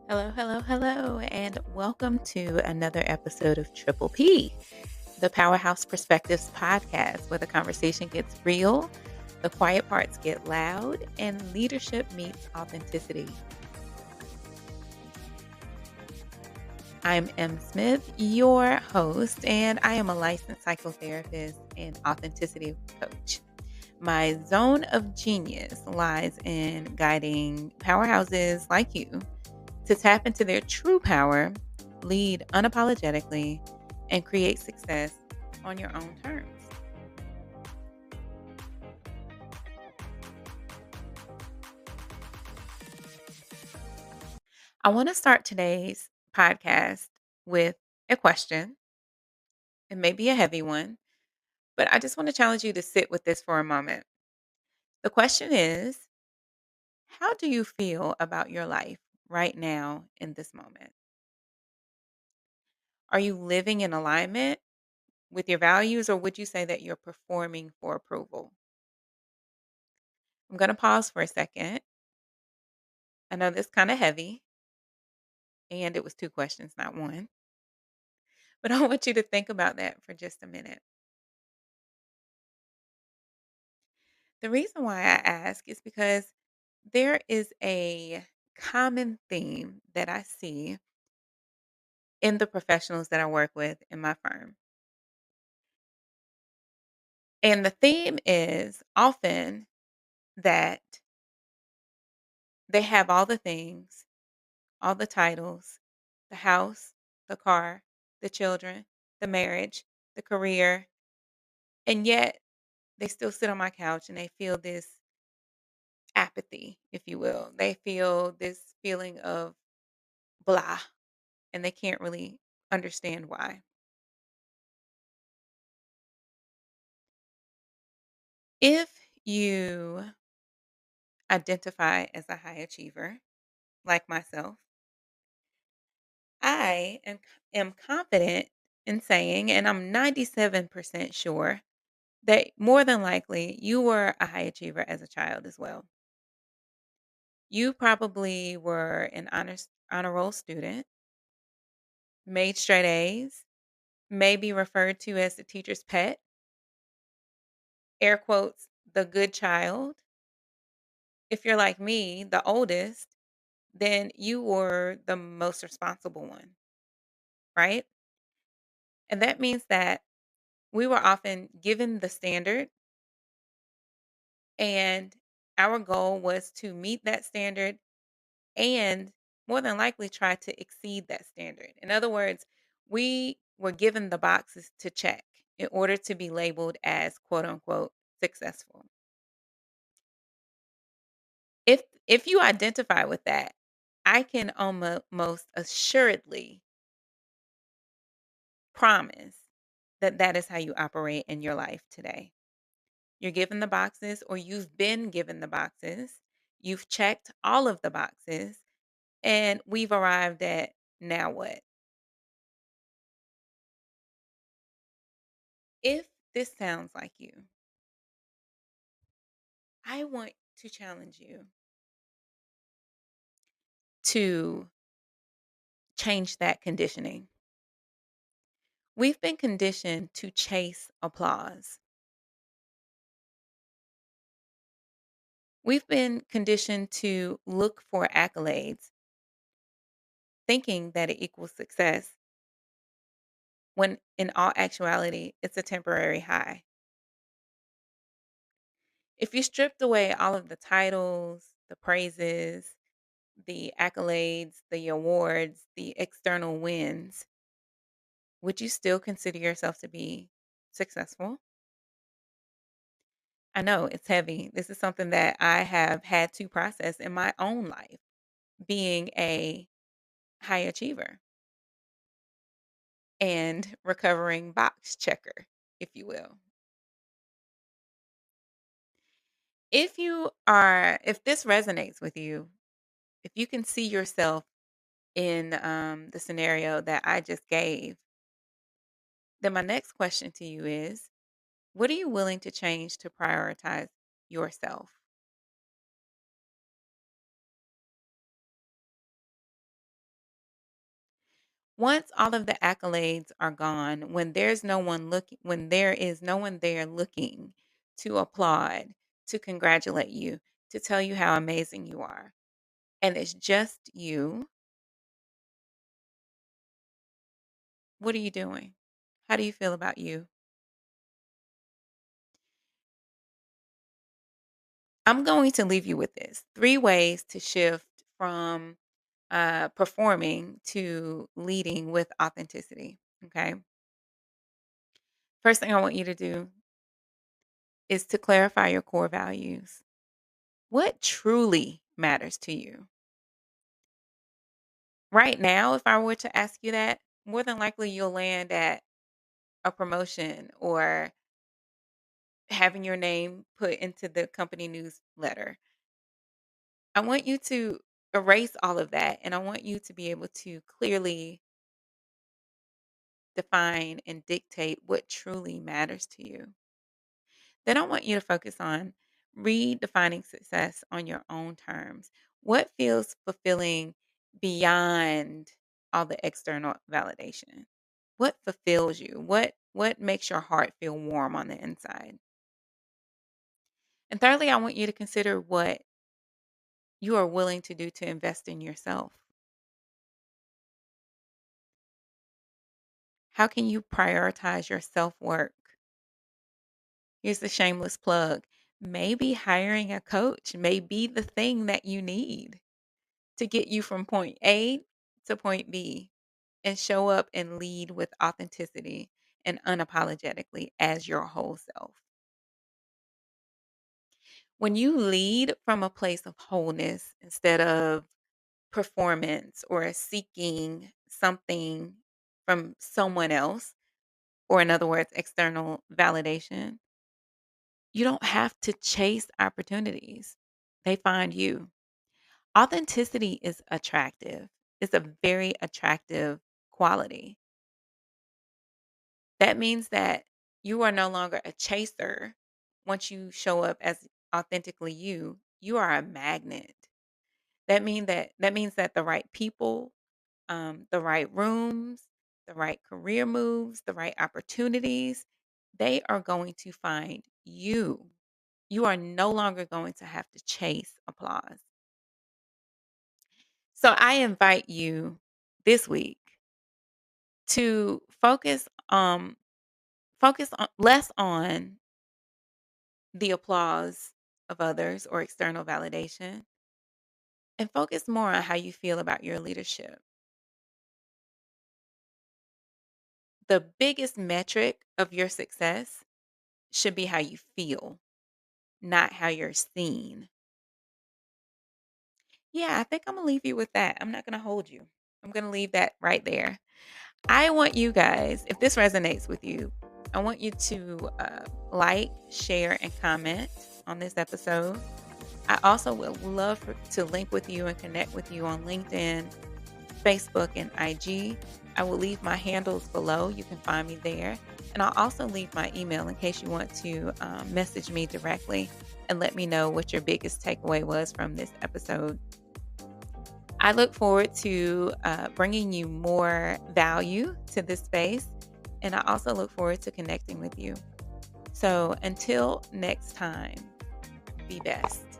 Hello, hello, hello, and welcome to another episode of Triple P, the Powerhouse Perspectives podcast, where the conversation gets real, the quiet parts get loud, and leadership meets authenticity. I'm M. Smith, your host, and I am a licensed psychotherapist and authenticity coach. My zone of genius lies in guiding powerhouses like you to tap into their true power, lead unapologetically, and create success on your own terms. I want to start today's podcast with a question. It may be a heavy one, but I just want to challenge you to sit with this for a moment. The question is, how do you feel about your life right now in this moment? Are you living in alignment with your values, or would you say that you're performing for approval? I'm going to pause for a second. I know this kind of heavy, and it was two questions, not one. But I want you to think about that for just a minute. The reason why I ask is because there is a common theme that I see in the professionals that I work with in my firm. And the theme is often that they have all the things, all the titles, the house, the car, the children, the marriage, the career, and yet they still sit on my couch and they feel this apathy, if you will. They feel this feeling of blah, and they can't really understand why. If you identify as a high achiever, like myself, I am confident in saying, and I'm 97% sure, that more than likely you were a high achiever as a child as well. You probably were an honor roll student, made straight A's, may be referred to as the teacher's pet, air quotes, the good child. If you're like me, the oldest, then you were the most responsible one, right? And that means that we were often given the standard, and our goal was to meet that standard and more than likely try to exceed that standard. In other words, we were given the boxes to check in order to be labeled as quote unquote successful. If you identify with that, I can almost assuredly promise that that is how you operate in your life today. You're given the boxes, or you've been given the boxes. You've checked all of the boxes, and we've arrived at now what? If this sounds like you, I want to challenge you to change that conditioning. We've been conditioned to chase applause. We've been conditioned to look for accolades, thinking that it equals success, when in all actuality, it's a temporary high. If you stripped away all of the titles, the praises, the accolades, the awards, the external wins, would you still consider yourself to be successful? I know it's heavy. This is something that I have had to process in my own life, being a high achiever and recovering box checker, if you will. If this resonates with you, if you can see yourself in the scenario that I just gave, then my next question to you is, what are you willing to change to prioritize yourself? Once all of the accolades are gone, when there is no one there looking to applaud, to congratulate you, to tell you how amazing you are, and it's just you, what are you doing? How do you feel about you? I'm going to leave you with this 3 ways to shift from performing to leading with authenticity. Okay. First thing I want you to do is to clarify your core values. What truly matters to you? Right now, if I were to ask you that, more than likely you'll land at a promotion or having your name put into the company newsletter. I want you to erase all of that and I want you to be able to clearly define and dictate what truly matters to you. Then I want you to focus on redefining success on your own terms. What feels fulfilling beyond all the external validation? What fulfills you? What makes your heart feel warm on the inside? And thirdly, I want you to consider what you are willing to do to invest in yourself. How can you prioritize your self-work? Here's the shameless plug. Maybe hiring a coach may be the thing that you need to get you from point A to point B and show up and lead with authenticity and unapologetically as your whole self. When you lead from a place of wholeness instead of performance or seeking something from someone else, or in other words, external validation, you don't have to chase opportunities. They find you. Authenticity is attractive. It's a very attractive quality. That means that you are no longer a chaser. Once you show up as authentically you, you are a magnet. That means that the right people, the right rooms, the right career moves, the right opportunities, they are going to find you. You are no longer going to have to chase applause. So I invite you this week to focus on less on the applause of others or external validation and focus more on how you feel about your leadership. The biggest metric of your success should be how you feel, not how you're seen. Yeah, I think I'm gonna leave you with that. I'm not gonna hold you. I'm gonna leave that right there. I want you guys, if this resonates with you, I want you to like, share, and comment on this episode. I also would love to link with you and connect with you on LinkedIn, Facebook, and IG. I will leave my handles below. You can find me there. And I'll also leave my email in case you want to message me directly and let me know what your biggest takeaway was from this episode. I look forward to bringing you more value to this space. And I also look forward to connecting with you. So until next time, be best.